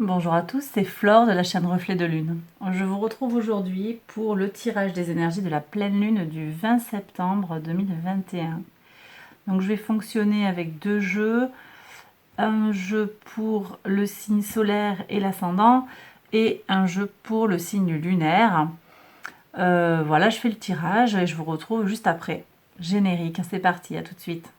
Bonjour à tous, c'est Flore de la chaîne Reflet de Lune. Je vous retrouve aujourd'hui pour le tirage des énergies de la pleine lune du 20 septembre 2021. Donc je vais fonctionner avec deux jeux, un jeu pour le signe solaire et l'ascendant et un jeu pour le signe lunaire. Voilà, je fais le tirage et je vous retrouve juste après. Générique, c'est parti, à tout de suite.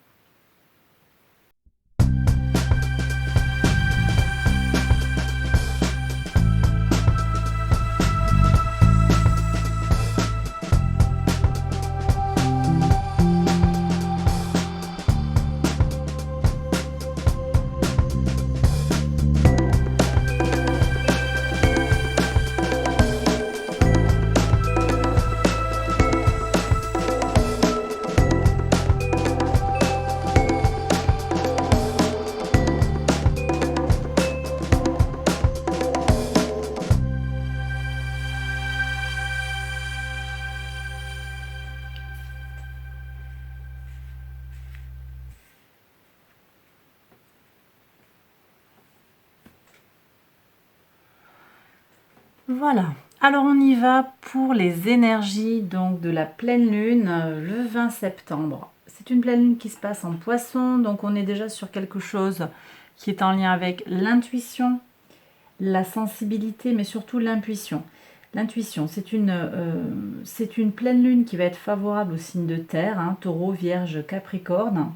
Voilà, alors on y va pour les énergies donc de la pleine lune le 20 septembre. C'est une pleine lune qui se passe en Poisson, donc on est déjà sur quelque chose qui est en lien avec l'intuition, la sensibilité, mais surtout l'intuition. L'intuition, c'est une pleine lune qui va être favorable aux signes de terre, hein, Taureau, Vierge, Capricorne,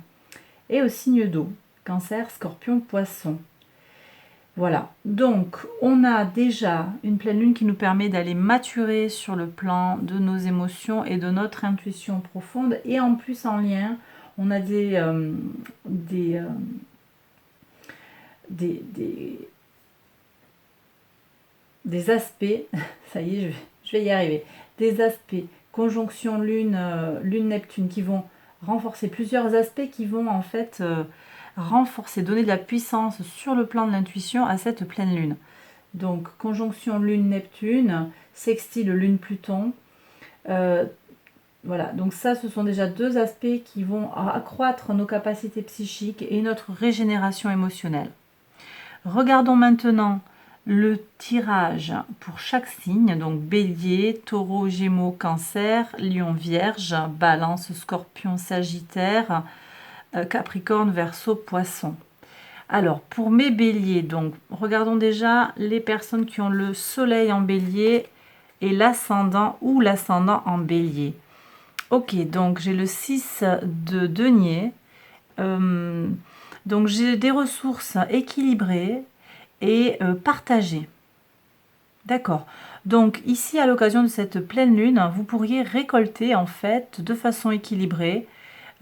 et aux signes d'eau, Cancer, Scorpion, Poisson. Voilà, donc on a déjà une pleine lune qui nous permet d'aller maturer sur le plan de nos émotions et de notre intuition profonde. Et en plus en lien, on a des aspects, ça y est, je vais y arriver, des aspects, conjonction lune, lune-Neptune qui vont renforcer plusieurs aspects qui vont en fait renforcer, donner de la puissance sur le plan de l'intuition à cette pleine lune. Donc, conjonction Lune-Neptune, sextile Lune-Pluton. Voilà, donc ça, ce sont déjà deux aspects qui vont accroître nos capacités psychiques et notre régénération émotionnelle. Regardons maintenant le tirage pour chaque signe, donc Bélier, Taureau, Gémeaux, Cancer, Lion, Vierge, Balance, Scorpion, Sagittaire, Capricorne, Verseau, Poisson. Alors, pour mes béliers, donc, regardons déjà les personnes qui ont le soleil en bélier et l'ascendant ou l'ascendant en bélier. Ok, donc j'ai le 6 de denier. Donc j'ai des ressources équilibrées et partagées. D'accord. Donc ici, à l'occasion de cette pleine lune, vous pourriez récolter en fait de façon équilibrée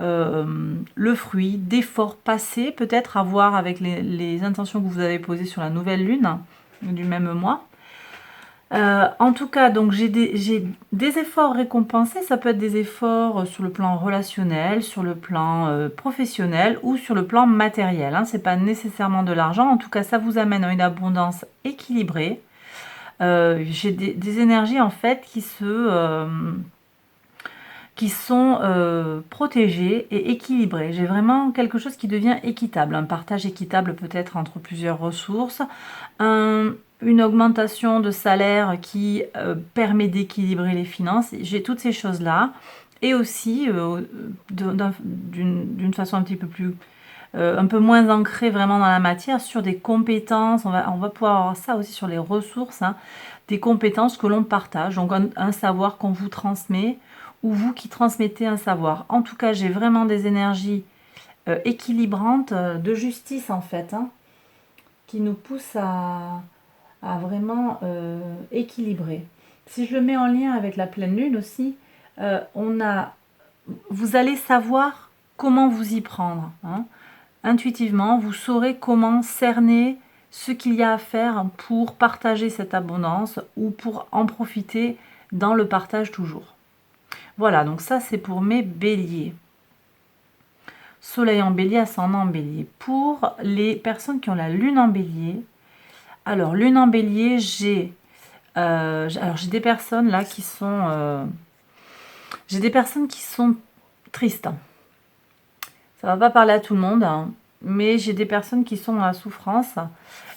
le fruit d'efforts passés, peut-être à voir avec les intentions que vous avez posées sur la nouvelle lune du même mois. En tout cas, donc j'ai des efforts récompensés. Ça peut être des efforts sur le plan relationnel, sur le plan professionnel ou sur le plan matériel. Hein. C'est pas nécessairement de l'argent. En tout cas, ça vous amène à une abondance équilibrée. J'ai des énergies en fait qui sont protégées et équilibrées. J'ai vraiment quelque chose qui devient équitable, un partage équitable peut-être entre plusieurs ressources, une augmentation de salaire qui permet d'équilibrer les finances. J'ai toutes ces choses-là. Et aussi, d'une façon un petit peu plus un peu moins ancrée vraiment dans la matière, sur des compétences. On va pouvoir avoir ça aussi sur les ressources, hein, des compétences que l'on partage, donc un savoir qu'on vous transmet ou vous qui transmettez un savoir. En tout cas, j'ai vraiment des énergies équilibrantes, de justice en fait, hein, qui nous poussent à vraiment équilibrer. Si je le mets en lien avec la pleine lune aussi, vous allez savoir comment vous y prendre. Hein. Intuitivement, vous saurez comment cerner ce qu'il y a à faire pour partager cette abondance ou pour en profiter dans le partage toujours. Voilà, donc ça c'est pour mes béliers. Soleil en bélier, ascendant en bélier. Pour les personnes qui ont la lune en bélier, alors lune en bélier, j'ai des personnes là qui sont... j'ai des personnes qui sont tristes. Ça va pas parler à tout le monde, hein, mais j'ai des personnes qui sont dans la souffrance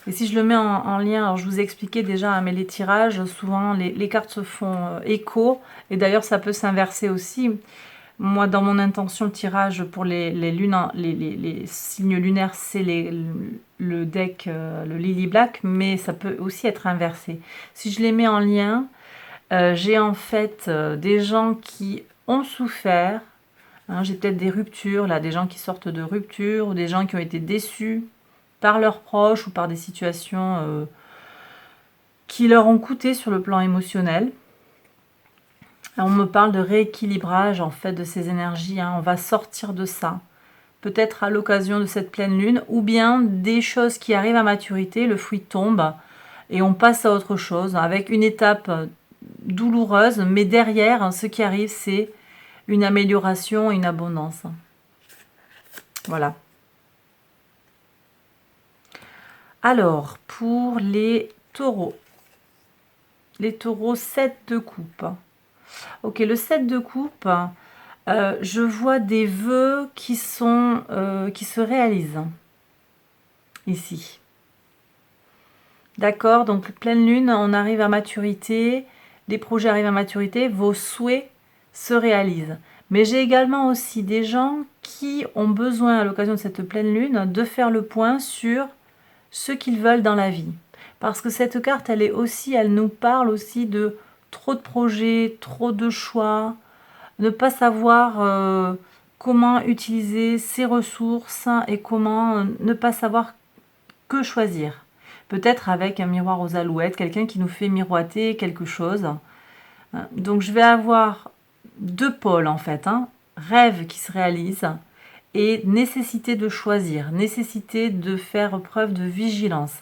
Et si je le mets en lien, alors je vous ai expliqué déjà, hein, mais les tirages, souvent les cartes se font écho, et d'ailleurs ça peut s'inverser aussi. Moi, dans mon intention, le tirage pour les lunes, les signes lunaires, c'est le deck, le Lily Black, mais ça peut aussi être inversé. Si je les mets en lien, j'ai en fait des gens qui ont souffert, hein, j'ai peut-être des ruptures, là, des gens qui sortent de ruptures, ou des gens qui ont été déçus par leurs proches ou par des situations qui leur ont coûté sur le plan émotionnel. On me parle de rééquilibrage en fait de ces énergies, hein. On va sortir de ça. Peut-être à l'occasion de cette pleine lune, ou bien des choses qui arrivent à maturité, le fruit tombe et on passe à autre chose avec une étape douloureuse, mais derrière, hein, ce qui arrive, c'est une amélioration, une abondance. Voilà. Alors, pour les taureaux. Les taureaux, 7 de coupe. Ok, le 7 de coupe, je vois des vœux qui se réalisent ici. D'accord, donc pleine lune, on arrive à maturité, les projets arrivent à maturité, vos souhaits se réalisent. Mais j'ai également aussi des gens qui ont besoin, à l'occasion de cette pleine lune, de faire le point sur ce qu'ils veulent dans la vie. Parce que cette carte, elle nous parle aussi de trop de projets, trop de choix, ne pas savoir comment utiliser ses ressources et comment ne pas savoir que choisir. Peut-être avec un miroir aux alouettes, quelqu'un qui nous fait miroiter quelque chose. Donc je vais avoir deux pôles en fait, hein. Rêve qui se réalise et nécessité de choisir, nécessité de faire preuve de vigilance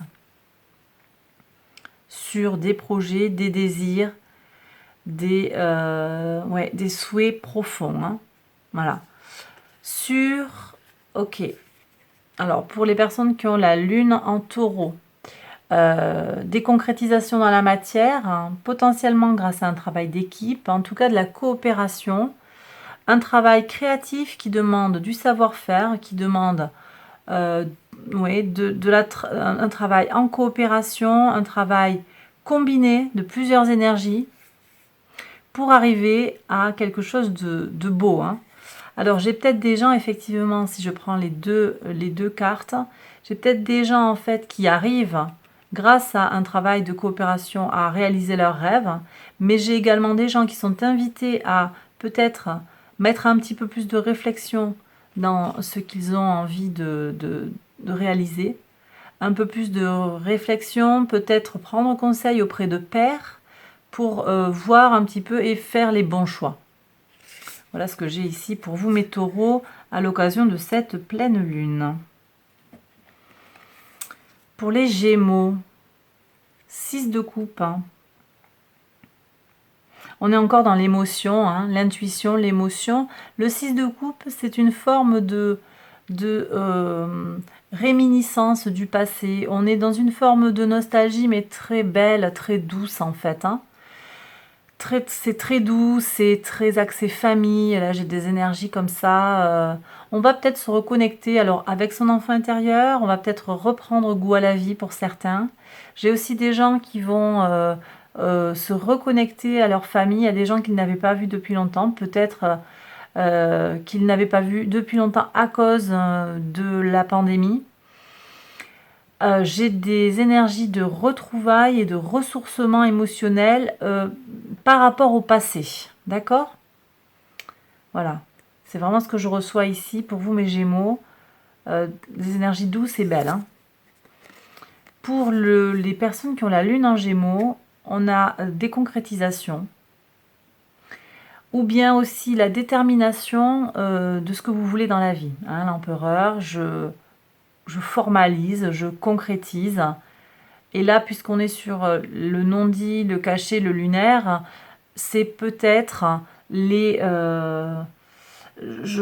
sur des projets, des désirs, des souhaits profonds, hein. Voilà. Ok. Alors, pour les personnes qui ont la lune en taureau, des concrétisations dans la matière, hein, potentiellement grâce à un travail d'équipe, en tout cas de la coopération, un travail créatif qui demande du savoir-faire, qui demande un travail en coopération, un travail combiné de plusieurs énergies pour arriver à quelque chose de beau, hein. Alors j'ai peut-être des gens, effectivement, si je prends les deux cartes, j'ai peut-être des gens en fait qui arrivent grâce à un travail de coopération à réaliser leurs rêves, mais j'ai également des gens qui sont invités à peut-être mettre un petit peu plus de réflexion dans ce qu'ils ont envie de réaliser, un peu plus de réflexion, peut-être prendre conseil auprès de pairs pour voir un petit peu et faire les bons choix. Voilà ce que j'ai ici pour vous, mes taureaux, à l'occasion de cette pleine lune. Pour les gémeaux, 6 de coupe. Hein. On est encore dans l'émotion, hein, l'intuition, l'émotion. Le 6 de coupe, c'est une forme de réminiscence du passé. On est dans une forme de nostalgie, mais très belle, très douce en fait, hein. C'est très doux, c'est très axé famille. Là, j'ai des énergies comme ça. On va peut-être se reconnecter alors avec son enfant intérieur. On va peut-être reprendre goût à la vie pour certains. J'ai aussi des gens qui vont se reconnecter à leur famille. Il y a des gens qu'ils n'avaient pas vus depuis longtemps. Peut-être qu'ils n'avaient pas vu depuis longtemps à cause de la pandémie. J'ai des énergies de retrouvailles et de ressourcement émotionnel par rapport au passé. D'accord? Voilà. C'est vraiment ce que je reçois ici pour vous, mes Gémeaux. Des énergies douces et belles, hein. Pour les personnes qui ont la lune en Gémeaux, on a des concrétisations. Ou bien aussi la détermination de ce que vous voulez dans la vie. Hein, l'empereur, je formalise, je concrétise. Et là, puisqu'on est sur le non-dit, le caché, le lunaire, c'est peut-être je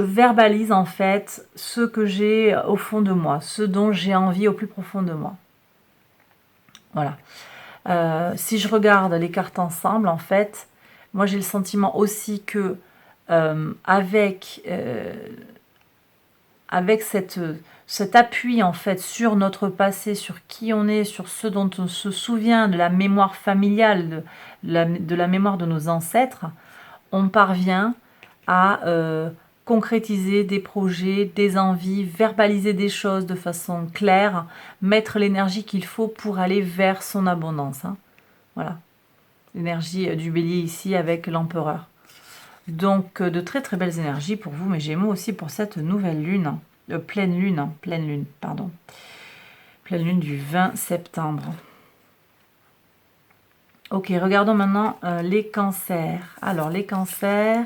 verbalise en fait ce que j'ai au fond de moi, ce dont j'ai envie au plus profond de moi. Voilà. Si je regarde les cartes ensemble, en fait, moi j'ai le sentiment aussi que avec avec cet appui en fait sur notre passé, sur qui on est, sur ce dont on se souvient, de la mémoire familiale, de la mémoire de nos ancêtres, on parvient à concrétiser des projets, des envies, verbaliser des choses de façon claire, mettre l'énergie qu'il faut pour aller vers son abondance. Hein. Voilà, l'énergie du bélier ici avec l'empereur. Donc de très très belles énergies pour vous, mes Gémeaux aussi pour cette nouvelle lune, pleine lune, pardon. Pleine lune du 20 septembre. Ok, regardons maintenant les cancers. Alors les cancers,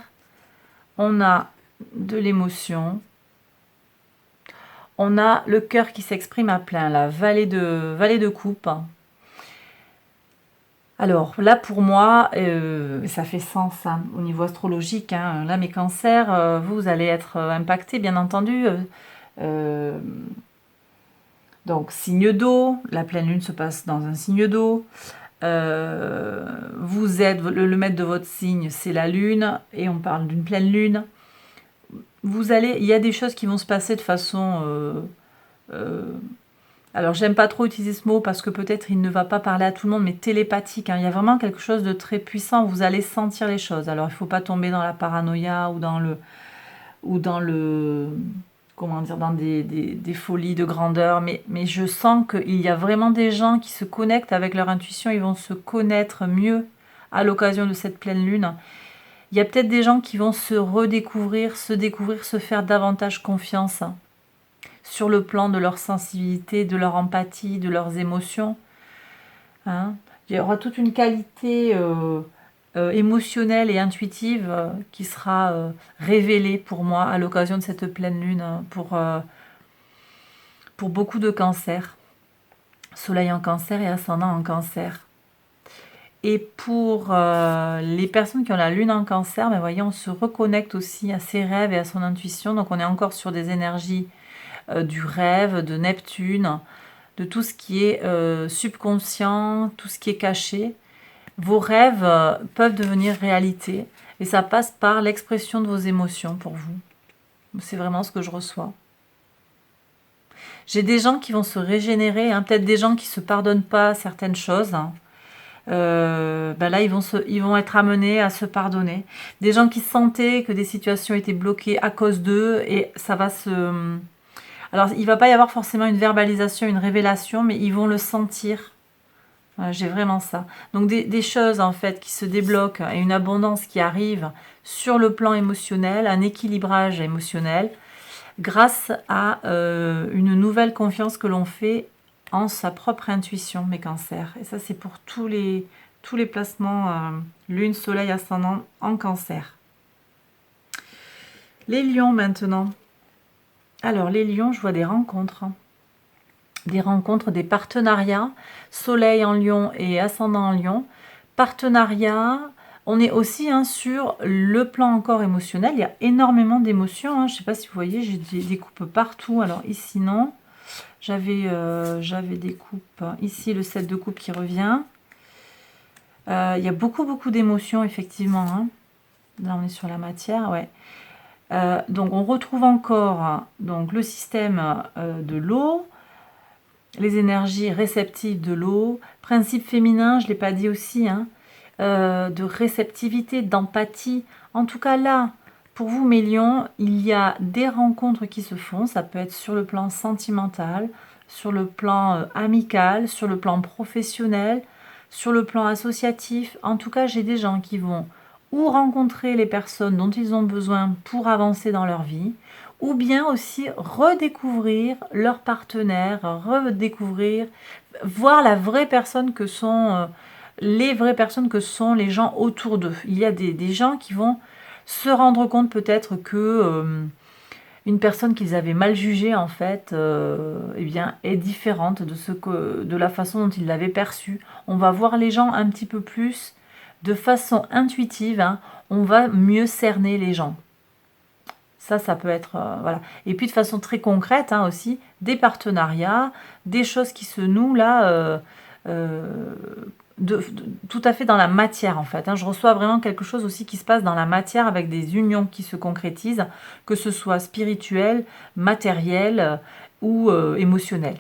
on a de l'émotion, on a le cœur qui s'exprime à plein, la vallée de coupe. Alors là pour moi, ça fait sens hein, au niveau astrologique, hein. Là mes cancers, vous allez être impactés bien entendu. Donc signe d'eau, la pleine lune se passe dans un signe d'eau. Vous êtes le maître de votre signe, c'est la lune, et on parle d'une pleine lune. Il y a des choses qui vont se passer de façon alors j'aime pas trop utiliser ce mot parce que peut-être il ne va pas parler à tout le monde, mais télépathique, hein. Il y a vraiment quelque chose de très puissant, vous allez sentir les choses. Alors il faut pas tomber dans la paranoïa ou dans le comment dire, dans des folies de grandeur, mais je sens qu'il y a vraiment des gens qui se connectent avec leur intuition, ils vont se connaître mieux à l'occasion de cette pleine lune. Il y a peut-être des gens qui vont se redécouvrir, se faire davantage confiance sur le plan de leur sensibilité, de leur empathie, de leurs émotions. Hein. Il y aura toute une qualité émotionnelle et intuitive qui sera révélée pour moi à l'occasion de cette pleine lune pour beaucoup de cancers. Soleil en cancer et ascendant en cancer. Et pour les personnes qui ont la lune en cancer, ben voyez, on se reconnecte aussi à ses rêves et à son intuition. Donc on est encore sur des énergies du rêve, de Neptune, de tout ce qui est subconscient, tout ce qui est caché. Vos rêves peuvent devenir réalité et ça passe par l'expression de vos émotions pour vous. C'est vraiment ce que je reçois. J'ai des gens qui vont se régénérer, hein, peut-être des gens qui ne se pardonnent pas certaines choses. Hein. Ben là, ils vont être amenés à se pardonner. Des gens qui sentaient que des situations étaient bloquées à cause d'eux et ça va se... Alors, il ne va pas y avoir forcément une verbalisation, une révélation, mais ils vont le sentir. J'ai vraiment ça. Donc, des choses, en fait, qui se débloquent et une abondance qui arrive sur le plan émotionnel, un équilibrage émotionnel, grâce à une nouvelle confiance que l'on fait en sa propre intuition, mes cancers. Et ça, c'est pour tous les placements lune, soleil, ascendant en cancer. Les lions, maintenant. Alors, les lions, je vois des rencontres. Des partenariats, soleil en lion et ascendant en lion. Partenariat, on est aussi sur le plan encore émotionnel. Il y a énormément d'émotions. Hein. Je ne sais pas si vous voyez, j'ai des coupes partout. Alors ici, non. J'avais des coupes. Ici, le 7 de coupe qui revient. Il y a beaucoup d'émotions, effectivement. Hein. Là, on est sur la matière, ouais. Donc on retrouve encore donc, le système de l'eau, les énergies réceptives de l'eau, principe féminin, je ne l'ai pas dit aussi, hein, de réceptivité, d'empathie. En tout cas là, pour vous mes lions, il y a des rencontres qui se font, ça peut être sur le plan sentimental, sur le plan amical, sur le plan professionnel, sur le plan associatif. En tout cas, j'ai des gens qui vont ou rencontrer les personnes dont ils ont besoin pour avancer dans leur vie, ou bien aussi redécouvrir leurs partenaires, voir la vraie personne que sont, les vraies personnes que sont les gens autour d'eux. Il y a des gens qui vont se rendre compte peut-être que une personne qu'ils avaient mal jugée en fait, eh bien, est différente de la façon dont ils l'avaient perçue. On va voir les gens un petit peu plus de façon intuitive, hein, on va mieux cerner les gens. Ça peut être... voilà. Et puis de façon très concrète hein, aussi, des partenariats, des choses qui se nouent là tout à fait dans la matière en fait. Je reçois vraiment quelque chose aussi qui se passe dans la matière avec des unions qui se concrétisent, que ce soit spirituel, matériel ou émotionnel.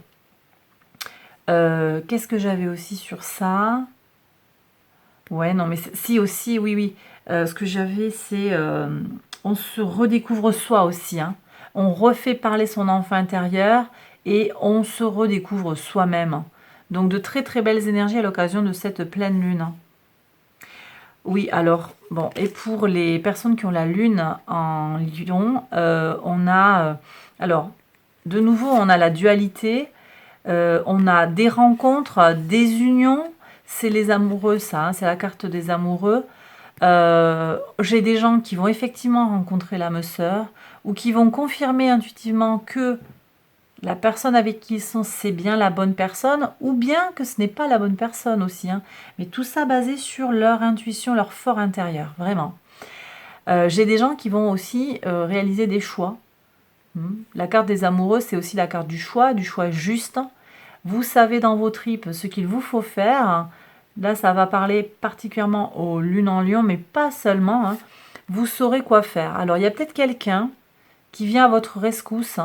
Qu'est-ce que j'avais aussi sur ça? Ouais, non, mais si aussi, oui, oui. Ce que j'avais, c'est on se redécouvre soi aussi. On refait parler son enfant intérieur et on se redécouvre soi-même. Donc de très très belles énergies à l'occasion de cette pleine lune. Oui, alors, bon, et pour les personnes qui ont la lune en lion, on a, alors, de nouveau, on a la dualité, on a des rencontres, des unions, c'est les amoureux, ça, c'est la carte des amoureux. J'ai des gens qui vont effectivement rencontrer l'âme sœur ou qui vont confirmer intuitivement que la personne avec qui ils sont, c'est bien la bonne personne, ou bien que ce n'est pas la bonne personne aussi. Mais tout ça basé sur leur intuition, leur fort intérieur, vraiment. J'ai des gens qui vont aussi réaliser des choix. La carte des amoureux, c'est aussi la carte du choix juste. Vous savez dans vos tripes ce qu'il vous faut faire. Là, ça va parler particulièrement aux lunes en lion, mais pas seulement. Vous saurez quoi faire. Alors, il y a peut-être quelqu'un qui vient à votre rescousse,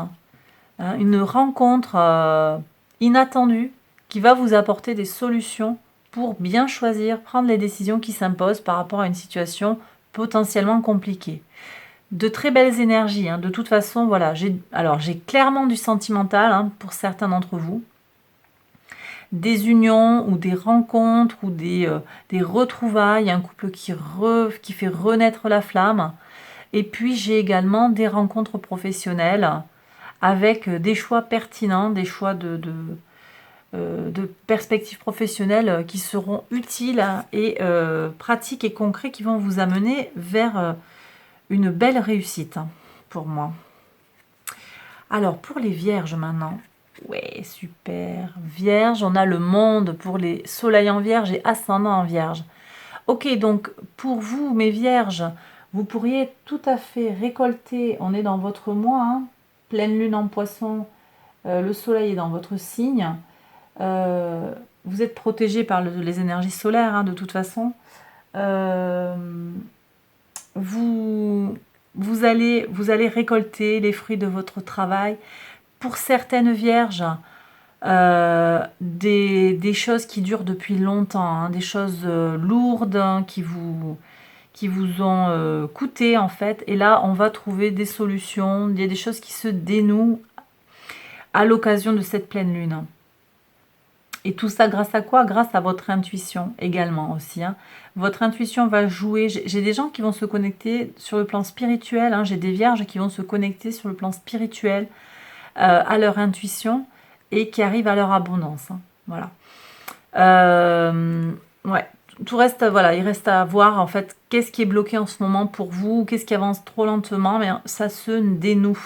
une rencontre inattendue qui va vous apporter des solutions pour bien choisir, prendre les décisions qui s'imposent par rapport à une situation potentiellement compliquée. De très belles énergies, de toute façon, voilà. J'ai clairement du sentimental pour certains d'entre vous. Des unions ou des rencontres ou des retrouvailles, un couple qui fait renaître la flamme. Et puis j'ai également des rencontres professionnelles avec des choix pertinents, des choix de perspectives professionnelles qui seront utiles et pratiques et concrets qui vont vous amener vers une belle réussite pour moi. Alors pour les vierges maintenant, ouais super, vierge, on a le monde pour les soleils en vierge et ascendant en vierge. Ok, donc pour vous mes vierges, vous pourriez tout à fait récolter, on est dans votre mois, pleine lune en poisson, le soleil est dans votre signe, vous êtes protégé par les énergies solaires de toute façon. Vous allez récolter les fruits de votre travail. Pour certaines vierges, des choses qui durent depuis longtemps, des choses lourdes qui vous ont coûté en fait. Et là, on va trouver des solutions. Il y a des choses qui se dénouent à l'occasion de cette pleine lune. Et tout ça grâce à quoi? Grâce à votre intuition également aussi. Votre intuition va jouer. J'ai des gens qui vont se connecter sur le plan spirituel. J'ai des vierges qui vont se connecter sur le plan spirituel à leur intuition et qui arrivent à leur abondance. Voilà. Ouais. Tout reste, voilà, il reste à voir en fait qu'est-ce qui est bloqué en ce moment pour vous, qu'est-ce qui avance trop lentement, mais ça se dénoue,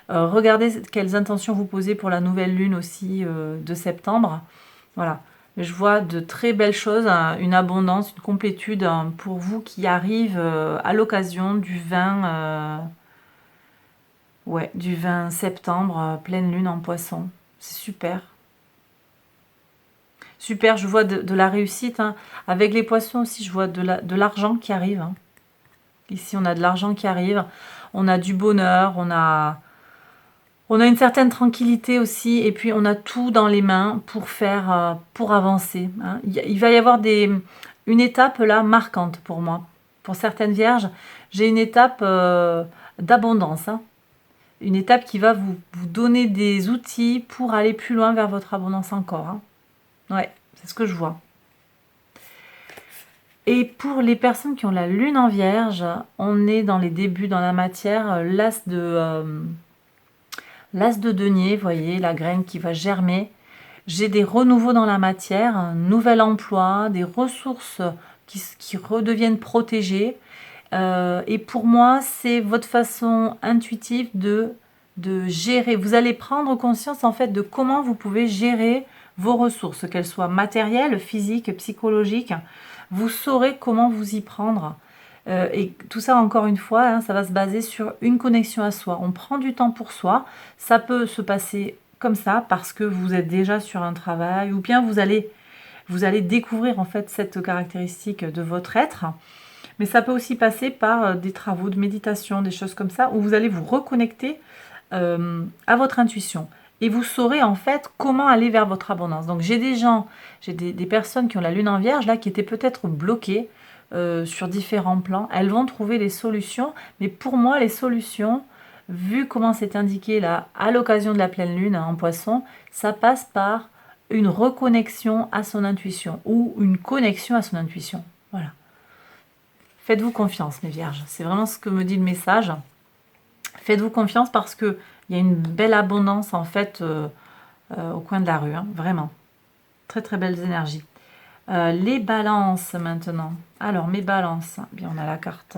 regardez quelles intentions vous posez pour la nouvelle lune aussi de septembre. Voilà, je vois de très belles choses, une abondance, une complétude pour vous qui arrive à l'occasion du 20 septembre, pleine lune en poisson. C'est super. Super, je vois de la réussite. Avec les poissons aussi, je vois de l'argent qui arrive. Ici, on a de l'argent qui arrive. On a du bonheur, on a une certaine tranquillité aussi. Et puis, on a tout dans les mains pour avancer. Il va y avoir une étape là marquante pour moi. Pour certaines vierges, j'ai une étape d'abondance. Une étape qui va vous donner des outils pour aller plus loin vers votre abondance encore. Ouais, c'est ce que je vois. Et pour les personnes qui ont la lune en vierge, on est dans les débuts dans la matière, l'as de denier, vous voyez, la graine qui va germer. J'ai des renouveaux dans la matière, un nouvel emploi, des ressources qui redeviennent protégées. Et pour moi, c'est votre façon intuitive de gérer. Vous allez prendre conscience en fait de comment vous pouvez gérer vos ressources, qu'elles soient matérielles, physiques, psychologiques. Vous saurez comment vous y prendre. Et tout ça, encore une fois, ça va se baser sur une connexion à soi. On prend du temps pour soi. Ça peut se passer comme ça parce que vous êtes déjà sur un travail ou bien vous allez Vous allez découvrir en fait cette caractéristique de votre être. Mais ça peut aussi passer par des travaux de méditation, des choses comme ça, où vous allez vous reconnecter à votre intuition. Et vous saurez en fait comment aller vers votre abondance. Donc j'ai des personnes qui ont la lune en vierge, là, qui étaient peut-être bloquées sur différents plans. Elles vont trouver les solutions. Mais pour moi, les solutions, vu comment c'est indiqué là, à l'occasion de la pleine lune en poisson, ça passe par une reconnexion à son intuition ou une connexion à son intuition. Voilà. Faites-vous confiance, mes vierges. C'est vraiment ce que me dit le message. Faites-vous confiance parce qu'il y a une belle abondance en fait au coin de la rue. Hein, vraiment. Très très belles énergies. Les balances maintenant. Alors, mes balances. Bien, on a la carte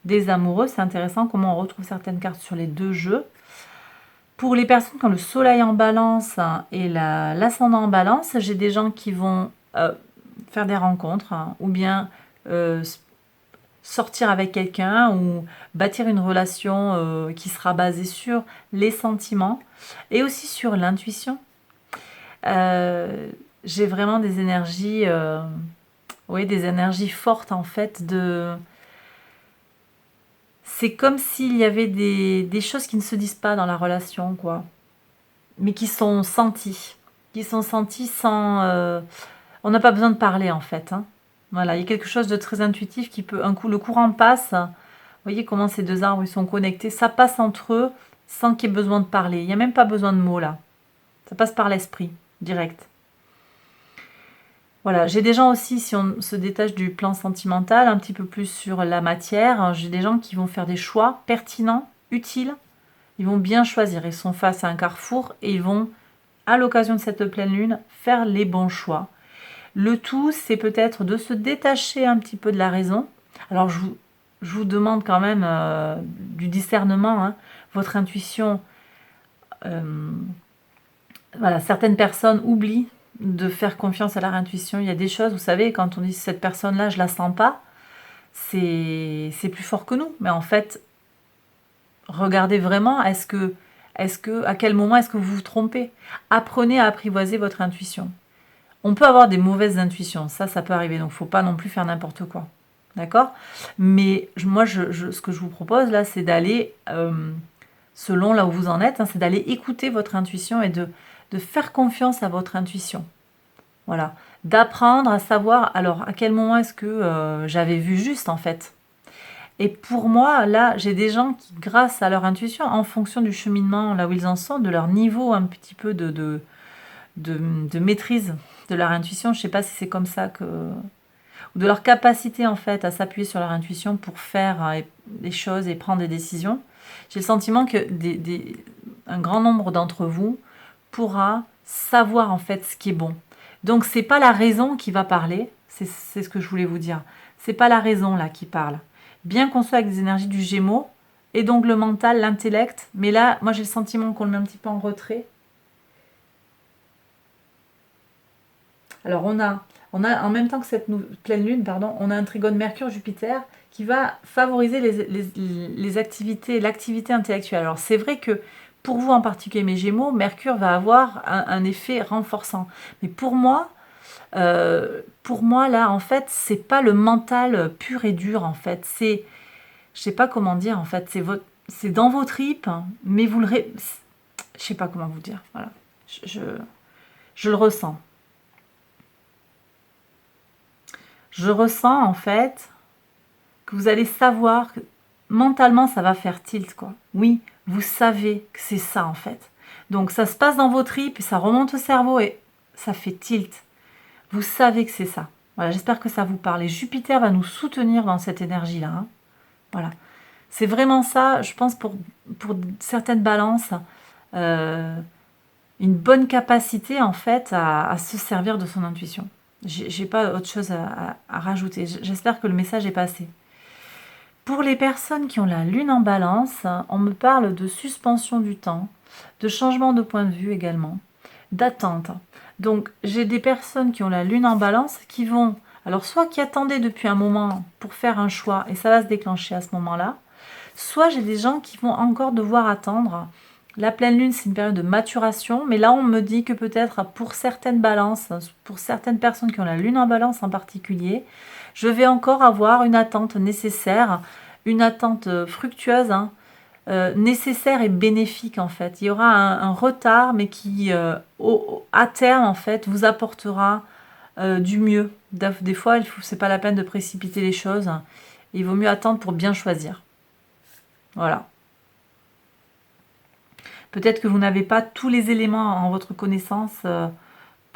des amoureux. C'est intéressant comment on retrouve certaines cartes sur les deux jeux. Pour les personnes qui ont le soleil en balance et l'ascendant en balance, j'ai des gens qui vont faire des rencontres ou bien sortir avec quelqu'un ou bâtir une relation qui sera basée sur les sentiments et aussi sur l'intuition. J'ai vraiment des énergies, des énergies fortes en fait. C'est comme s'il y avait des choses qui ne se disent pas dans la relation, quoi, mais qui sont senties sans. On n'a pas besoin de parler en fait. Hein. Voilà, il y a quelque chose de très intuitif qui peut, un coup, le courant passe. Vous voyez comment ces deux arbres ils sont connectés. Ça passe entre eux sans qu'il y ait besoin de parler. Il n'y a même pas besoin de mots là. Ça passe par l'esprit, direct. Voilà, j'ai des gens aussi, si on se détache du plan sentimental, un petit peu plus sur la matière, j'ai des gens qui vont faire des choix pertinents, utiles. Ils vont bien choisir. Ils sont face à un carrefour et ils vont, à l'occasion de cette pleine lune, faire les bons choix. Le tout, c'est peut-être de se détacher un petit peu de la raison. Alors, je vous demande quand même du discernement. Hein. Votre intuition, voilà, certaines personnes oublient de faire confiance à leur intuition. Il y a des choses, vous savez, quand on dit cette personne-là, je la sens pas, c'est plus fort que nous. Mais en fait, regardez vraiment, à quel moment est-ce que vous vous trompez? Apprenez à apprivoiser votre intuition. On peut avoir des mauvaises intuitions, ça peut arriver, donc il ne faut pas non plus faire n'importe quoi. D'accord? Mais moi, ce que je vous propose là, c'est d'aller, selon là où vous en êtes, hein, c'est d'aller écouter votre intuition et de faire confiance à votre intuition. Voilà. D'apprendre à savoir, alors, à quel moment est-ce que j'avais vu juste, en fait. Et pour moi, là, j'ai des gens qui, grâce à leur intuition, en fonction du cheminement, là où ils en sont, de leur niveau un petit peu de maîtrise de leur intuition, je ne sais pas si c'est comme ça que... ou de leur capacité, en fait, à s'appuyer sur leur intuition pour faire des choses et prendre des décisions. J'ai le sentiment que un grand nombre d'entre vous pourra savoir, en fait, ce qui est bon. Donc, c'est pas la raison qui va parler, c'est ce que je voulais vous dire. C'est pas la raison, là, qui parle. Bien qu'on soit avec des énergies du Gémeaux, et donc le mental, l'intellect, mais là, moi, j'ai le sentiment qu'on le met un petit peu en retrait. Alors, on a en même temps que cette pleine lune, on a un trigone Mercure-Jupiter qui va favoriser les activités, l'activité intellectuelle. Alors, c'est vrai que pour vous en particulier, mes Gémeaux, Mercure va avoir un effet renforçant. Mais pour moi, là, en fait, c'est pas le mental pur et dur, en fait. C'est, je sais pas comment dire, en fait, c'est dans vos tripes, mais je sais pas comment vous dire. Voilà, je le ressens. Je ressens en fait que vous allez savoir que mentalement ça va faire tilt quoi. Oui, vous savez que c'est ça en fait. Donc ça se passe dans vos tripes et ça remonte au cerveau et ça fait tilt. Vous savez que c'est ça. Voilà, j'espère que ça vous parle. Et Jupiter va nous soutenir dans cette énergie-là. Hein. Voilà. C'est vraiment ça, je pense, pour certaines balances, une bonne capacité en fait à se servir de son intuition. J'ai pas autre chose à rajouter. J'espère que le message est passé. Pour les personnes qui ont la lune en balance, on me parle de suspension du temps, de changement de point de vue également, d'attente. Donc j'ai des personnes qui ont la lune en balance qui vont, alors soit qui attendaient depuis un moment pour faire un choix et ça va se déclencher à ce moment-là, soit j'ai des gens qui vont encore devoir attendre La pleine lune, c'est une période de maturation, mais là, on me dit que peut-être pour certaines balances, pour certaines personnes qui ont la lune en balance en particulier, je vais encore avoir une attente nécessaire, une attente fructueuse, hein, nécessaire et bénéfique en fait. Il y aura un retard, mais qui, à terme, en fait, vous apportera du mieux. Des fois, c'est pas la peine de précipiter les choses. Il vaut mieux attendre pour bien choisir. Voilà. Peut-être que vous n'avez pas tous les éléments en votre connaissance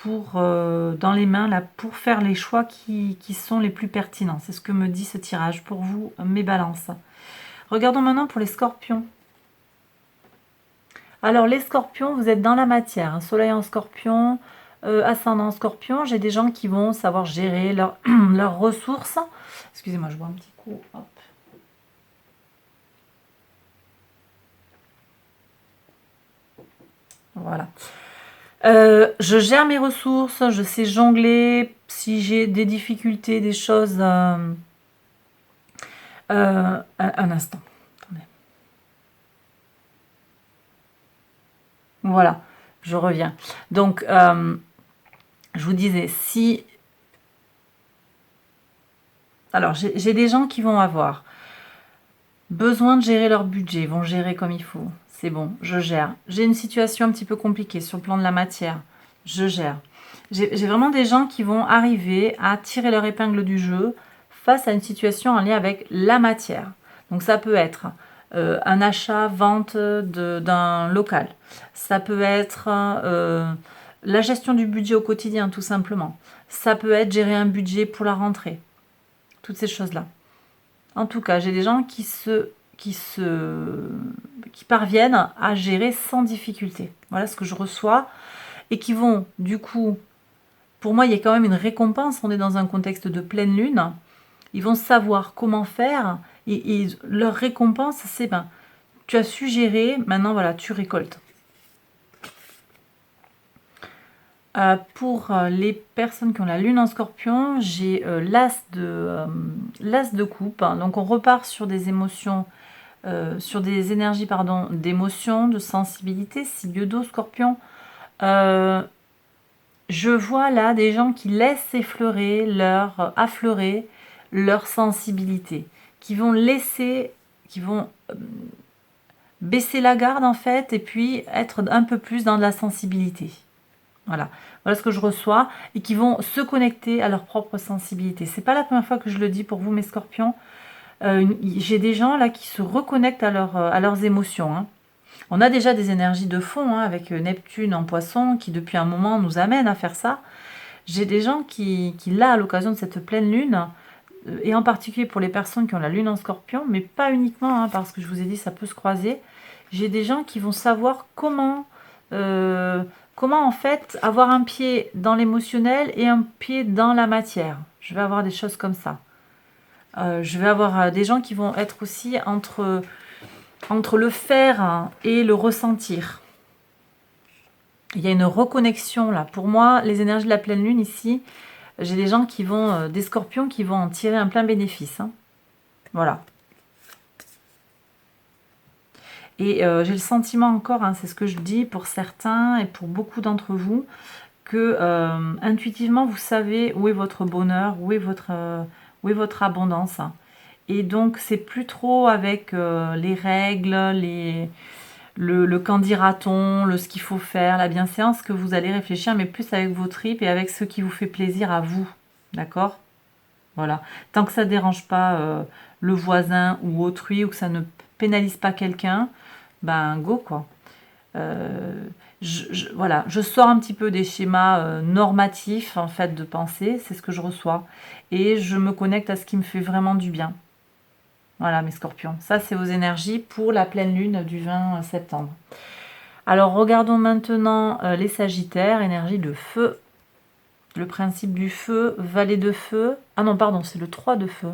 dans les mains là, pour faire les choix qui sont les plus pertinents. C'est ce que me dit ce tirage pour vous, mes balances. Regardons maintenant pour les scorpions. Alors les scorpions, vous êtes dans la matière. Hein. Soleil en scorpion, ascendant en scorpion. J'ai des gens qui vont savoir gérer leurs ressources. Excusez-moi, je bois un petit coup. Hop. Voilà. Je gère mes ressources, je sais jongler. Si j'ai des difficultés, des choses... un instant. Attendez. Voilà, je reviens. Donc, je vous disais, si... Alors, j'ai des gens qui vont avoir besoin de gérer leur budget, vont gérer comme il faut. C'est bon, je gère. J'ai une situation un petit peu compliquée sur le plan de la matière. Je gère. J'ai vraiment des gens qui vont arriver à tirer leur épingle du jeu face à une situation en lien avec la matière. Donc ça peut être un achat-vente d'un local. Ça peut être la gestion du budget au quotidien, tout simplement. Ça peut être gérer un budget pour la rentrée. Toutes ces choses-là. En tout cas, j'ai des gens qui parviennent à gérer sans difficulté. Voilà ce que je reçois. Et qui vont, du coup, pour moi, il y a quand même une récompense. On est dans un contexte de pleine lune. Ils vont savoir comment faire. Et leur récompense, c'est, tu as su gérer, maintenant, voilà, tu récoltes. Pour les personnes qui ont la lune en scorpion, j'ai l'as de coupe. Donc, on repart sur des émotions, sur des énergies, d'émotion, de sensibilité. 6 lieux d'eau, scorpion. Je vois là des gens qui laissent affleurer leur sensibilité, qui vont baisser la garde en fait, et puis être un peu plus dans de la sensibilité. Voilà ce que je reçois, et qui vont se connecter à leur propre sensibilité. C'est pas la première fois que je le dis pour vous, mes scorpions. J'ai des gens là qui se reconnectent à leurs émotions. Hein. On a déjà des énergies de fond avec Neptune en poisson qui depuis un moment nous amène à faire ça. J'ai des gens qui là, à l'occasion de cette pleine lune, et en particulier pour les personnes qui ont la lune en scorpion, mais pas uniquement, parce que je vous ai dit ça peut se croiser, j'ai des gens qui vont savoir comment en fait avoir un pied dans l'émotionnel et un pied dans la matière. Je vais avoir des choses comme ça. Je vais avoir des gens qui vont être aussi entre le faire et le ressentir. Il y a une reconnexion là. Pour moi, les énergies de la pleine lune ici, j'ai des gens qui vont, des scorpions qui vont en tirer un plein bénéfice. Hein. Voilà. Et j'ai le sentiment encore, c'est ce que je dis pour certains et pour beaucoup d'entre vous, que intuitivement vous savez où est votre bonheur, où est votre abondance. Hein. Et donc c'est plus trop avec les règles, le qu'en dira-t-on, ce qu'il faut faire, la bienséance que vous allez réfléchir, mais plus avec vos tripes et avec ce qui vous fait plaisir à vous. D'accord ? Voilà. Tant que ça ne dérange pas le voisin ou autrui, ou que ça ne pénalise pas quelqu'un, go quoi. Voilà, je sors un petit peu des schémas normatifs en fait de pensée, c'est ce que je reçois, et je me connecte à ce qui me fait vraiment du bien. Voilà mes scorpions, ça c'est vos énergies pour la pleine lune du 20 septembre. Alors regardons maintenant les sagittaires, énergie de feu. Le principe du feu, valet de feu. Ah non, pardon, c'est le 3 de feu.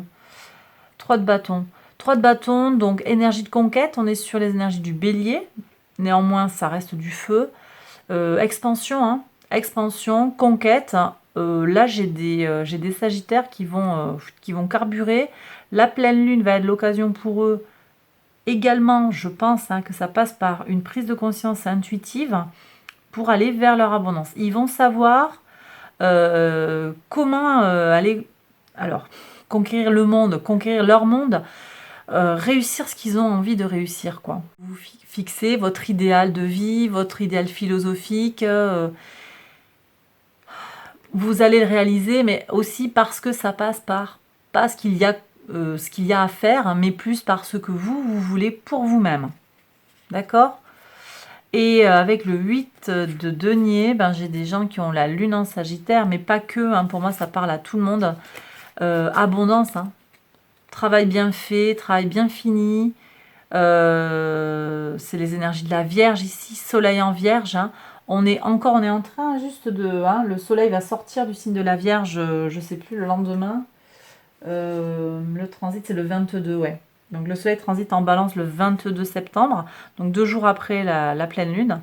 3 de bâton. 3 de bâton, donc énergie de conquête. On est sur les énergies du bélier. Néanmoins, ça reste du feu. Expansion, expansion, conquête. Là, j'ai des sagittaires qui vont carburer. La pleine lune va être l'occasion pour eux Également, je pense que ça passe par une prise de conscience intuitive pour aller vers leur abondance. Ils vont savoir comment aller, alors, conquérir le monde, conquérir leur monde, réussir ce qu'ils ont envie de réussir, quoi. Vous fixez votre idéal de vie, votre idéal philosophique, vous allez le réaliser, mais aussi parce que ça passe par pas ce qu'il y a à faire, mais plus par ce que vous voulez pour vous-même. D'accord? Et avec le 8 de denier, ben, j'ai des gens qui ont la lune en sagittaire, mais pas que, pour moi ça parle à tout le monde. Abondance, travail bien fait, travail bien fini. C'est les énergies de la Vierge ici, soleil en Vierge. On est en train juste de... le soleil va sortir du signe de la Vierge, je sais plus, le lendemain. Le transit, c'est le 22, ouais. Donc le soleil transite en balance le 22 septembre, donc 2 jours après la pleine lune.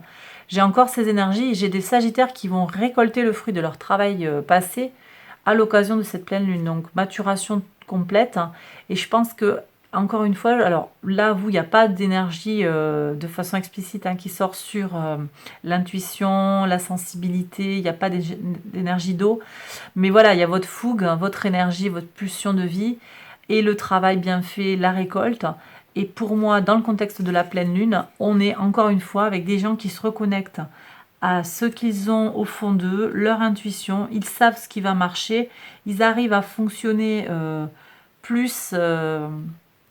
J'ai encore ces énergies et j'ai des sagittaires qui vont récolter le fruit de leur travail passé à l'occasion de cette pleine lune. Donc maturation complète. Et je pense que, encore une fois, alors là, il n'y a pas d'énergie de façon explicite qui sort sur l'intuition, la sensibilité, il n'y a pas d'énergie d'eau. Mais voilà, il y a votre fougue, votre énergie, votre pulsion de vie et le travail bien fait, la récolte. Et pour moi, dans le contexte de la pleine lune, on est encore une fois avec des gens qui se reconnectent à ce qu'ils ont au fond d'eux, leur intuition, ils savent ce qui va marcher, ils arrivent à fonctionner plus,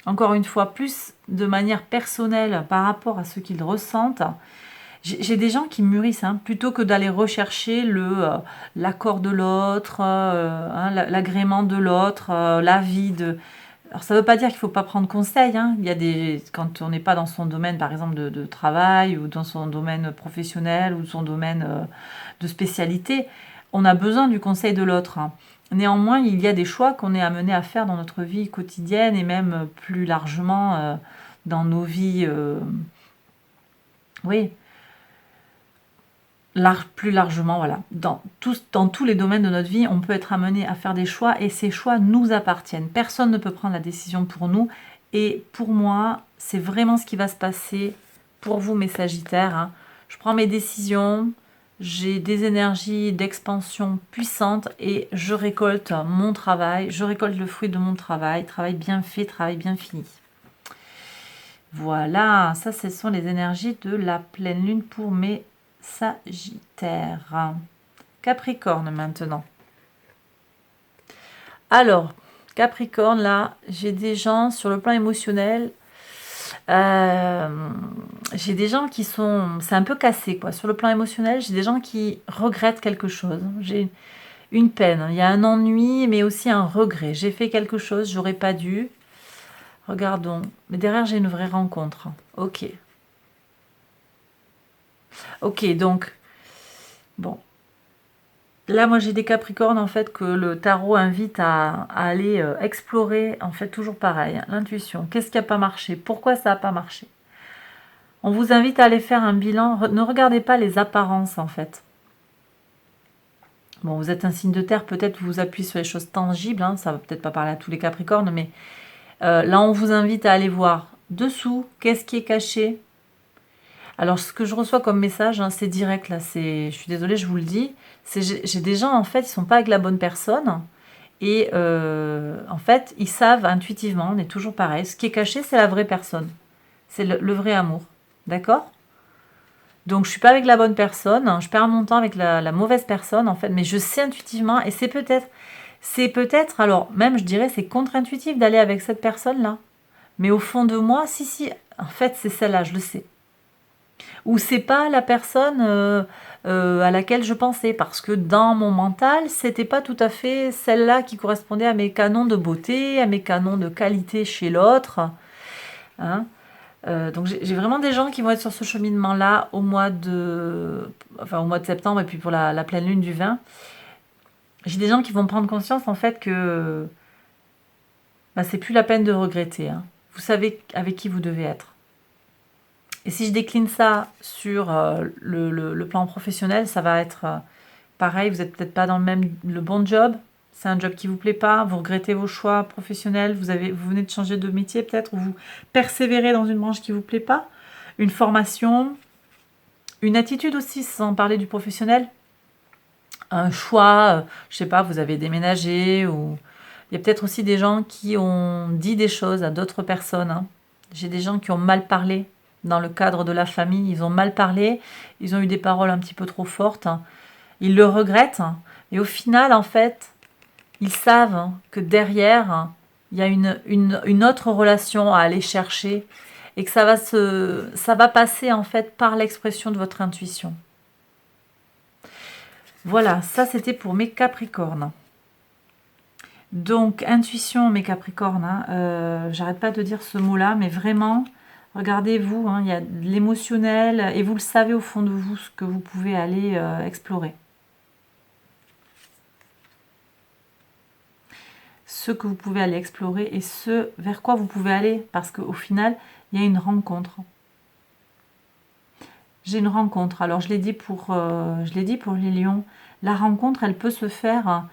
encore une fois, plus de manière personnelle par rapport à ce qu'ils ressentent. J'ai des gens qui mûrissent, plutôt que d'aller rechercher l'accord de l'autre, l'agrément de l'autre, l'avis de... Alors ça ne veut pas dire qu'il ne faut pas prendre conseil. Il y a quand on n'est pas dans son domaine, par exemple, de travail, ou dans son domaine professionnel, ou son domaine de spécialité, on a besoin du conseil de l'autre. Néanmoins, il y a des choix qu'on est amené à faire dans notre vie quotidienne et même plus largement dans nos vies... oui, plus largement, voilà. Dans tous les domaines de notre vie, on peut être amené à faire des choix et ces choix nous appartiennent. Personne ne peut prendre la décision pour nous. Et pour moi, c'est vraiment ce qui va se passer pour vous, mes Sagittaires. Je prends mes décisions, j'ai des énergies d'expansion puissantes et je récolte mon travail, je récolte le fruit de mon travail bien fait, travail bien fini. Voilà, ça, ce sont les énergies de la pleine lune pour mes Sagittaire. Capricorne maintenant. Alors, Capricorne, là, j'ai des gens sur le plan émotionnel. J'ai des gens qui sont... C'est un peu cassé, quoi. Sur le plan émotionnel, j'ai des gens qui regrettent quelque chose. J'ai une peine. Il y a un ennui, mais aussi un regret. J'ai fait quelque chose, j'aurais pas dû. Regardons. Mais derrière, j'ai une vraie rencontre. Ok. Ok, donc, bon. Là, moi, j'ai des Capricornes, en fait, que le tarot invite à aller explorer, en fait, toujours pareil. L'intuition. Qu'est-ce qui n'a pas marché? Pourquoi ça n'a pas marché? On vous invite à aller faire un bilan. Ne regardez pas les apparences, en fait. Bon, vous êtes un signe de terre, peut-être vous appuyez sur les choses tangibles. Ça va peut-être pas parler à tous les Capricornes, mais là, on vous invite à aller voir dessous, qu'est-ce qui est caché. Alors, ce que je reçois comme message, c'est direct, là, je suis désolée, je vous le dis, j'ai des gens, en fait, ils sont pas avec la bonne personne, et en fait, ils savent intuitivement, on est toujours pareil, ce qui est caché, c'est la vraie personne, c'est le vrai amour, d'accord? Donc, je suis pas avec la bonne personne, je perds mon temps avec la mauvaise personne, en fait, mais je sais intuitivement, et c'est peut-être, alors, même, je dirais, c'est contre-intuitif d'aller avec cette personne-là, mais au fond de moi, si, en fait, c'est celle-là, je le sais. Ou c'est pas la personne à laquelle je pensais, parce que dans mon mental, c'était pas tout à fait celle-là qui correspondait à mes canons de beauté, à mes canons de qualité chez l'autre. Donc j'ai vraiment des gens qui vont être sur ce cheminement-là au mois de septembre et puis pour la pleine lune du 20. J'ai des gens qui vont prendre conscience en fait que c'est plus la peine de regretter. Vous savez avec qui vous devez être. Et si je décline ça sur le plan professionnel, ça va être pareil, vous n'êtes peut-être pas dans le bon job, C'est un job qui vous plaît pas, vous regrettez vos choix professionnels, vous venez de changer de métier peut-être, ou vous persévérez dans une branche qui vous plaît pas. Une formation, une attitude aussi, sans parler du professionnel. Un choix, je sais pas, vous avez déménagé, ou il y a peut-être aussi des gens qui ont dit des choses à d'autres personnes, hein. J'ai des gens qui ont mal parlé dans le cadre de la famille, ils ont mal parlé, ils ont eu des paroles un petit peu trop fortes, hein. Ils le regrettent, hein. Et au final, en fait, ils savent, hein, que derrière, hein, il y a une autre relation à aller chercher et que ça va passer en fait par l'expression de votre intuition. Voilà, ça c'était pour mes Capricornes. Donc, intuition, mes Capricornes, hein, j'arrête pas de dire ce mot-là, mais vraiment, regardez-vous, hein, il y a de l'émotionnel et vous le savez au fond de vous ce que vous pouvez aller explorer. Ce que vous pouvez aller explorer et ce vers quoi vous pouvez aller, parce qu'au final, il y a une rencontre. J'ai une rencontre. Alors, je l'ai dit pour les lions. La rencontre, elle peut se faire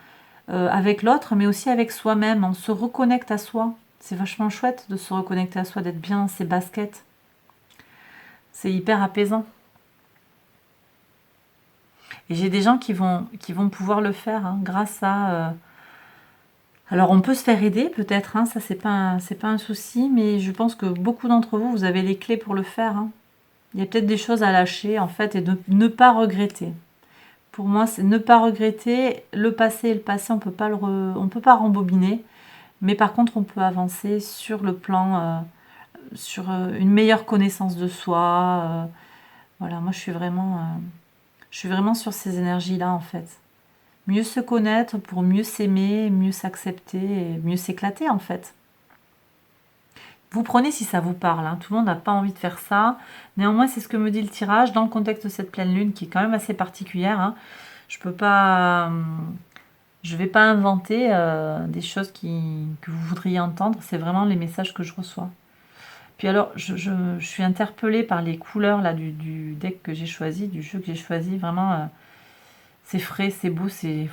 avec l'autre, mais aussi avec soi-même. On se reconnecte à soi. C'est vachement chouette de se reconnecter à soi, d'être bien dans ses baskets. C'est hyper apaisant. Et j'ai des gens qui vont pouvoir le faire, hein, grâce à... Alors, on peut se faire aider, peut-être, hein, ça, c'est pas un souci, mais je pense que beaucoup d'entre vous, vous avez les clés pour le faire, hein. Il y a peut-être des choses à lâcher, en fait, et de ne pas regretter. Pour moi, c'est ne pas regretter. Le passé, on peut pas on peut pas rembobiner, mais par contre, on peut avancer sur le plan, sur une meilleure connaissance de soi. Voilà, moi, je suis vraiment sur ces énergies-là, en fait. Mieux se connaître pour mieux s'aimer, mieux s'accepter, et mieux s'éclater, en fait. Vous prenez si ça vous parle, hein. Tout le monde n'a pas envie de faire ça. Néanmoins, c'est ce que me dit le tirage dans le contexte de cette pleine lune qui est quand même assez particulière, hein. Je peux pas, je vais pas inventer des choses que vous voudriez entendre. C'est vraiment les messages que je reçois. Puis alors, je suis interpellée par les couleurs là du deck que j'ai choisi, du jeu que j'ai choisi. Vraiment, c'est frais, c'est beau, c'est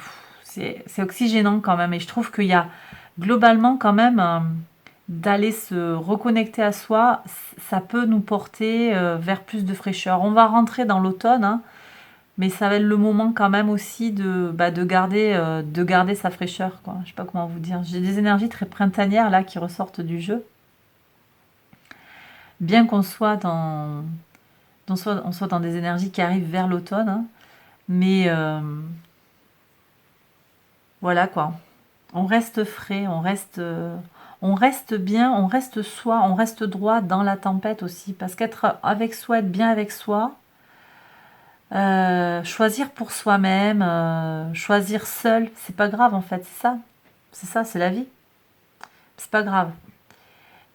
oxygénant quand même. Et je trouve qu'il y a globalement quand même... d'aller se reconnecter à soi, ça peut nous porter vers plus de fraîcheur. On va rentrer dans l'automne, hein, mais ça va être le moment quand même aussi de garder sa fraîcheur, quoi. Je sais pas comment vous dire. J'ai des énergies très printanières là qui ressortent du jeu. Bien qu'on soit on soit dans des énergies qui arrivent vers l'automne, hein, mais voilà quoi. On reste frais, on reste bien, on reste soi, on reste droit dans la tempête aussi. Parce qu'être avec soi, être bien avec soi, choisir pour soi-même, choisir seul, c'est pas grave en fait, c'est ça. C'est ça, c'est la vie. C'est pas grave.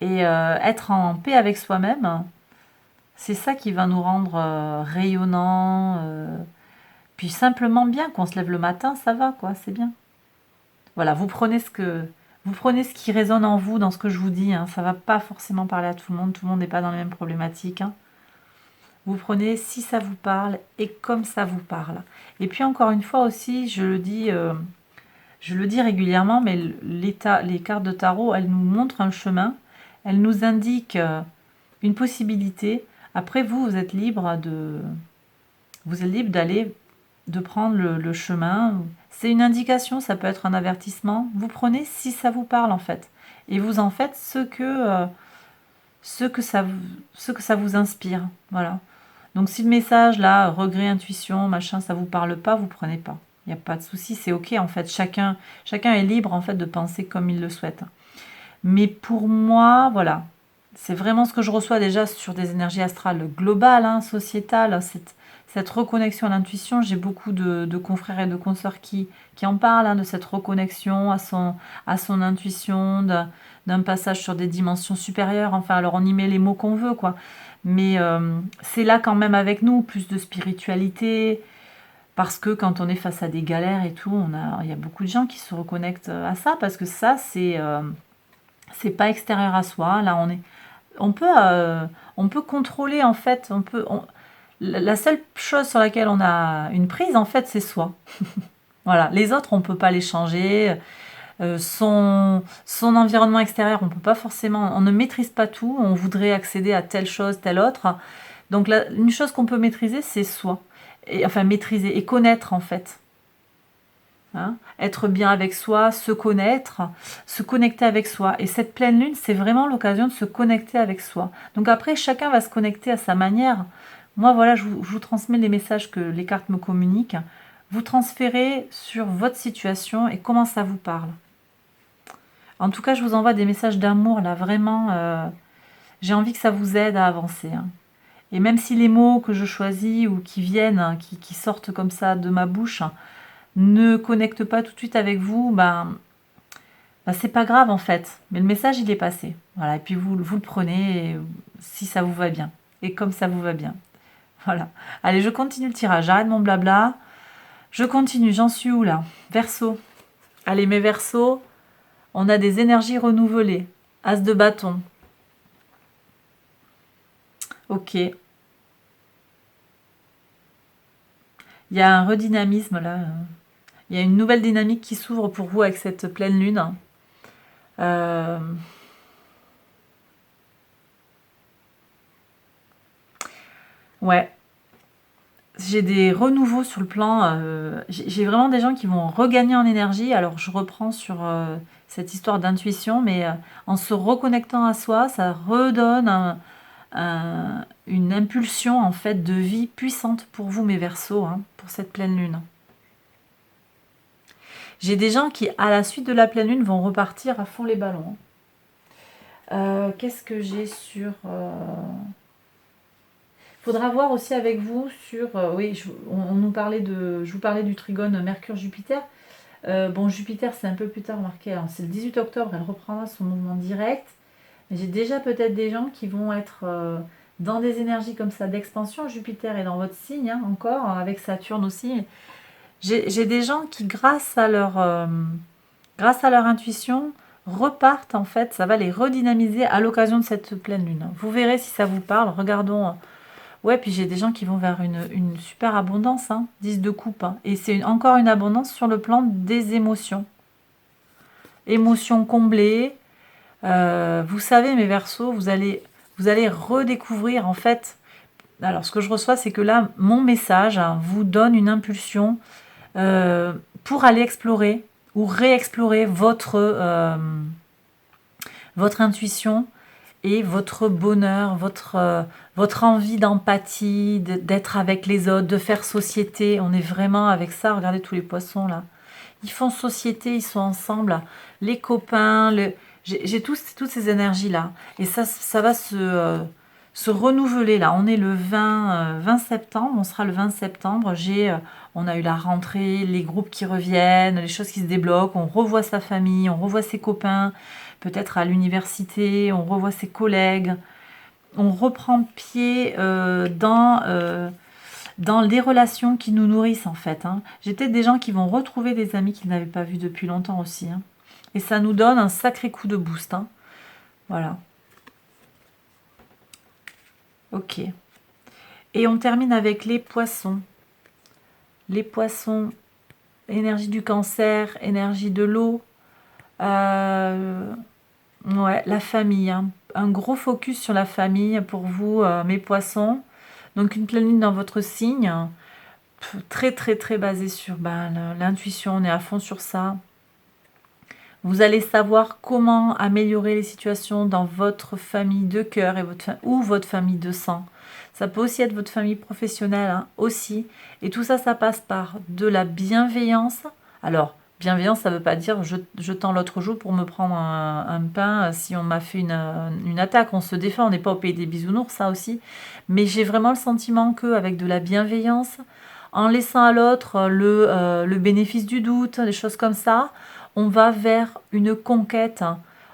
Et être en paix avec soi-même, c'est ça qui va nous rendre rayonnants. Puis simplement bien, qu'on se lève le matin, ça va quoi, c'est bien. Voilà, vous prenez ce qui résonne en vous dans ce que je vous dis, hein. Ça ne va pas forcément parler à tout le monde n'est pas dans les mêmes problématiques, hein. Vous prenez si ça vous parle et comme ça vous parle. Et puis encore une fois aussi, je le dis régulièrement, mais les cartes de tarot, elles nous montrent un chemin, elles nous indiquent une possibilité. Après, vous êtes libre d'aller, de prendre le chemin. C'est une indication, ça peut être un avertissement. Vous prenez si ça vous parle en fait. Et vous en faites ce que ça vous inspire. Voilà. Donc si le message là, regret, intuition, machin, ça vous parle pas, vous prenez pas. Il n'y a pas de souci, c'est ok en fait. Chacun est libre en fait de penser comme il le souhaite. Mais pour moi, voilà, c'est vraiment ce que je reçois déjà sur des énergies astrales globales, hein, sociétales, cette reconnexion à l'intuition. J'ai beaucoup de confrères et de consoeurs qui en parlent, hein, de cette reconnexion à son intuition, d'un passage sur des dimensions supérieures. Enfin, alors on y met les mots qu'on veut, quoi. Mais c'est là quand même avec nous, plus de spiritualité, parce que quand on est face à des galères et tout, il y a beaucoup de gens qui se reconnectent à ça, parce que ça, c'est pas extérieur à soi. Là, on peut contrôler, en fait, la seule chose sur laquelle on a une prise, en fait, c'est soi. Voilà, les autres, on ne peut pas les changer. Son environnement extérieur, on peut pas forcément, on ne maîtrise pas tout. On voudrait accéder à telle chose, telle autre. Donc là, une chose qu'on peut maîtriser, c'est soi. Et, enfin, maîtriser et connaître en fait. Hein, être bien avec soi, se connaître, se connecter avec soi. Et cette pleine lune, c'est vraiment l'occasion de se connecter avec soi. Donc après, chacun va se connecter à sa manière. Moi, voilà, je vous transmets les messages que les cartes me communiquent. Vous transférez sur votre situation et comment ça vous parle. En tout cas, je vous envoie des messages d'amour, là, vraiment. J'ai envie que ça vous aide à avancer. Hein. Et même si les mots que je choisis ou qui viennent, hein, qui sortent comme ça de ma bouche, hein, ne connectent pas tout de suite avec vous, ben, c'est pas grave en fait. Mais le message, il est passé. Voilà. Et puis vous le prenez si ça vous va bien. Et comme ça vous va bien. Voilà. Allez, je continue le tirage. J'arrête mon blabla. Je continue. J'en suis où là? Verseau. Allez, mes Verseaux, on a des énergies renouvelées. As de bâton. Ok. Il y a un redynamisme là. Il y a une nouvelle dynamique qui s'ouvre pour vous avec cette pleine lune. Euh, ouais. J'ai des renouveaux sur le plan. J'ai vraiment des gens qui vont regagner en énergie. Alors, je reprends sur cette histoire d'intuition, mais en se reconnectant à soi, ça redonne une impulsion en fait de vie puissante pour vous, mes Verseaux, hein, pour cette pleine lune. J'ai des gens qui, à la suite de la pleine lune, vont repartir à fond les ballons. Qu'est-ce que j'ai sur... Faudra voir aussi avec vous sur... oui, on nous parlait de... Je vous parlais du trigone Mercure-Jupiter. Bon, Jupiter, c'est un peu plus tard marqué. C'est le 18 octobre, elle reprendra son mouvement direct. Mais j'ai déjà peut-être des gens qui vont être dans des énergies comme ça d'expansion. Jupiter est dans votre signe, hein, encore, avec Saturne aussi. J'ai des gens qui, grâce à leur intuition, repartent en fait. Ça va les redynamiser à l'occasion de cette pleine lune. Vous verrez si ça vous parle. Regardons... Ouais, puis j'ai des gens qui vont vers une super abondance, hein, 10 de coupe. Hein. Et c'est encore une abondance sur le plan des émotions. Émotions comblées. Vous savez, mes Verseaux, vous allez redécouvrir, en fait... Alors, ce que je reçois, c'est que là, mon message hein, vous donne une impulsion pour aller explorer ou réexplorer votre intuition et votre bonheur, votre envie d'empathie, d'être avec les autres, de faire société. On est vraiment avec ça. Regardez tous les poissons là. Ils font société, ils sont ensemble. Les copains, j'ai toutes ces énergies là. Et ça va se renouveler là. On est le 20 septembre, on sera le 20 septembre. On a eu la rentrée, les groupes qui reviennent, les choses qui se débloquent. On revoit sa famille, on revoit ses copains. Peut-être à l'université, on revoit ses collègues, on reprend pied dans les relations qui nous nourrissent en fait. Hein. J'ai peut-être des gens qui vont retrouver des amis qu'ils n'avaient pas vus depuis longtemps aussi. Hein. Et ça nous donne un sacré coup de boost. Hein. Voilà. Ok. Et on termine avec les poissons. Les poissons, énergie du cancer, énergie de l'eau. Ouais, la famille. Hein. Un gros focus sur la famille pour vous, mes poissons. Donc une pleine lune dans votre signe. Très très très basée sur l'intuition, on est à fond sur ça. Vous allez savoir comment améliorer les situations dans votre famille de cœur ou votre famille de sang. Ça peut aussi être votre famille professionnelle hein, aussi. Et tout ça, ça passe par de la bienveillance. Alors, bienveillance, ça ne veut pas dire je tends l'autre joue pour me prendre un pain si on m'a fait une attaque. On se défend, on n'est pas au pays des bisounours, ça aussi. Mais j'ai vraiment le sentiment qu'avec de la bienveillance, en laissant à l'autre le bénéfice du doute, des choses comme ça, on va vers une conquête.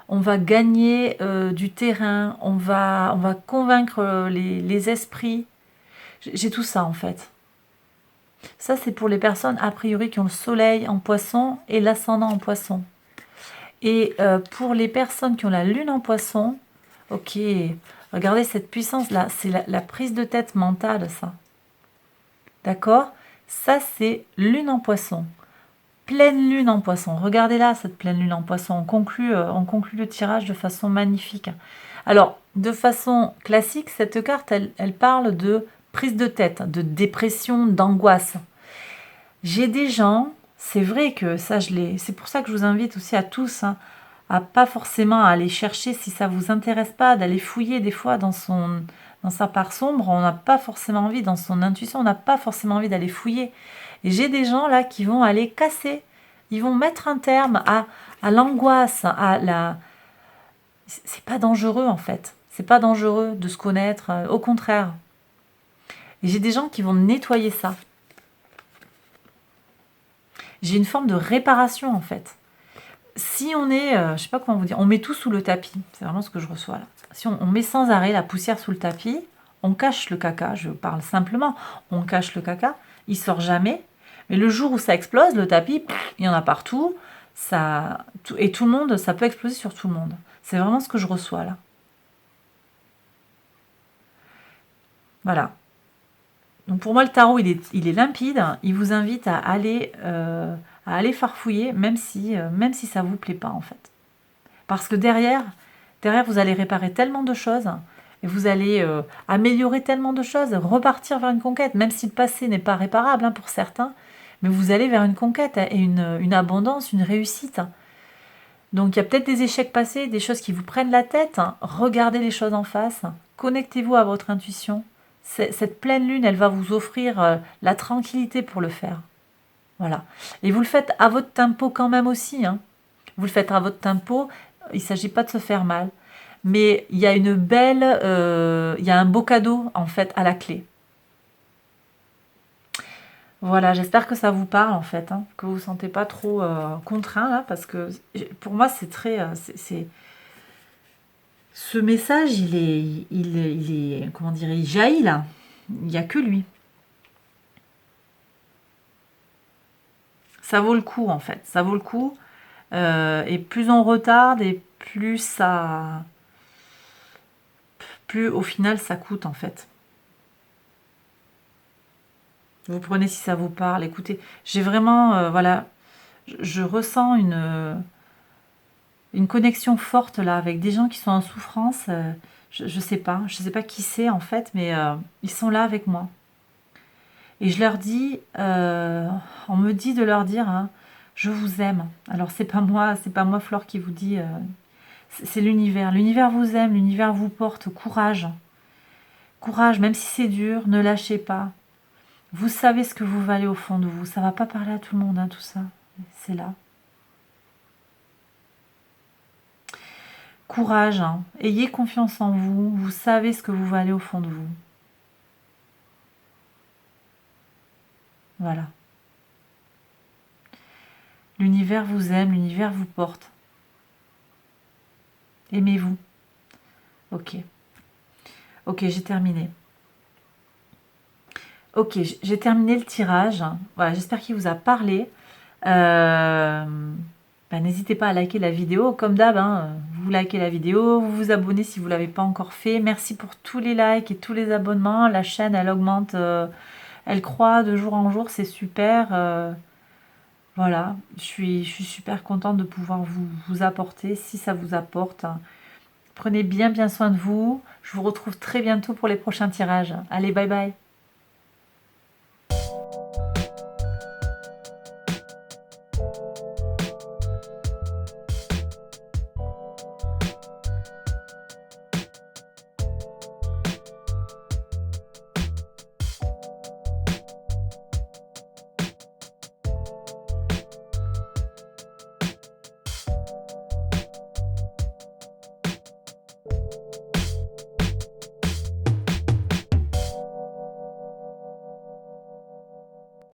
On va gagner du terrain, on va convaincre les esprits. J'ai tout ça en fait. Ça, c'est pour les personnes, a priori, qui ont le soleil en poisson et l'ascendant en poisson. Et pour les personnes qui ont la lune en poisson, ok, regardez cette puissance-là, c'est la prise de tête mentale, ça. D'accord? Ça, c'est lune en poisson. pleine lune en poisson. Regardez-là, cette pleine lune en poisson. On conclut le tirage de façon magnifique. Alors, de façon classique, cette carte, elle parle de prise de tête, de dépression, d'angoisse. J'ai des gens, c'est vrai que ça, c'est pour ça que je vous invite aussi à tous, hein, à pas forcément aller chercher, si ça vous intéresse pas, d'aller fouiller des fois dans sa part sombre. On n'a pas forcément envie, dans son intuition, on n'a pas forcément envie d'aller fouiller. Et j'ai des gens là qui vont aller casser, ils vont mettre un terme à l'angoisse, à la... C'est pas dangereux en fait, c'est pas dangereux de se connaître, au contraire. Et j'ai des gens qui vont nettoyer ça. J'ai une forme de réparation en fait. Si on est, je sais pas comment vous dire, on met tout sous le tapis, c'est vraiment ce que je reçois là. Si on met sans arrêt la poussière sous le tapis, on cache le caca, je parle simplement, on cache le caca, il sort jamais, mais le jour où ça explose, le tapis, il y en a partout, et tout le monde, ça peut exploser sur tout le monde. C'est vraiment ce que je reçois là. Voilà. Donc pour moi, le tarot, il est limpide, il vous invite à aller farfouiller, même si ça ne vous plaît pas en fait. Parce que derrière, vous allez réparer tellement de choses, et vous allez améliorer tellement de choses, repartir vers une conquête, même si le passé n'est pas réparable hein, pour certains, mais vous allez vers une conquête et une abondance, une réussite. Donc il y a peut-être des échecs passés, des choses qui vous prennent la tête, regardez les choses en face, connectez-vous à votre intuition. Cette pleine lune, elle va vous offrir la tranquillité pour le faire. Voilà. Et vous le faites à votre tempo quand même aussi. Hein. Vous le faites à votre tempo, il ne s'agit pas de se faire mal. Mais il y a il y a un beau cadeau en fait à la clé. Voilà, j'espère que ça vous parle en fait, hein, que vous ne vous sentez pas trop contraint là, parce que pour moi c'est très... Ce message, il est, comment dire, il jaillit là. Il n'y a que lui. Ça vaut le coup en fait, ça vaut le coup. Et plus on retarde et plus au final ça coûte en fait. Vous prenez si ça vous parle. Écoutez, j'ai vraiment, voilà, je ressens une connexion forte là avec des gens qui sont en souffrance. Je sais pas qui c'est en fait, mais ils sont là avec moi. Et je leur dis, on me dit de leur dire, hein, je vous aime. Alors c'est pas moi Flore qui vous dit, c'est l'univers. L'univers vous aime, l'univers vous porte. Courage, courage, même si c'est dur, ne lâchez pas. Vous savez ce que vous valez au fond de vous. Ça va pas parler à tout le monde, hein, tout ça. C'est là. Courage, hein. Ayez confiance en vous. Vous savez ce que vous valez au fond de vous. Voilà. L'univers vous aime, l'univers vous porte. Aimez-vous. Ok. Ok, j'ai terminé. Ok, j'ai terminé le tirage. Voilà, j'espère qu'il vous a parlé. N'hésitez pas à liker la vidéo. Comme d'hab, hein, vous likez la vidéo, vous vous abonnez si vous ne l'avez pas encore fait. Merci pour tous les likes et tous les abonnements. La chaîne, elle augmente, elle croît de jour en jour. C'est super. Voilà, je suis super contente de pouvoir vous apporter, si ça vous apporte. Prenez bien soin de vous. Je vous retrouve très bientôt pour les prochains tirages. Allez, bye bye.